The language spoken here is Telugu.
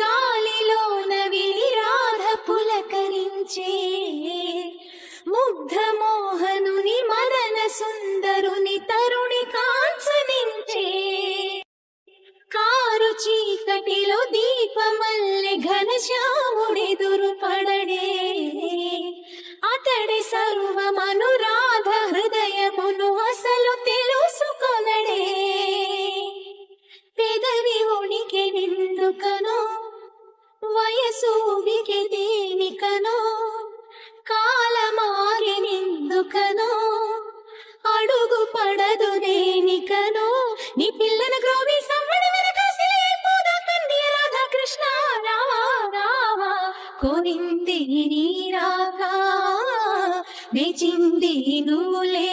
గాలిలోన విని రాధ పులకరించే ముగ్ధ మోహనుని మదన సుందరుని తరుణి కాంచనించే కారు చీకటిలో దీపమల్లె ఘనశ్యాముడెదురు పడడే అతడి సర్వమనురాధ హృదయమును అసలు తెలుసుకొనడే పెదవి ఉనికి నిందుకనో వయసు ఉనికి దేనికనో కాలమాగి నిందుకనో అడుగు పడదు దేనికనో నీ పిల్లన గ్రోవి సవ్వడి వెనకాసిలేపోదా కన్నీ రాధా కృష్ణ రావా రావా కోరింది నీ రాగా మెచింది నువ్వులే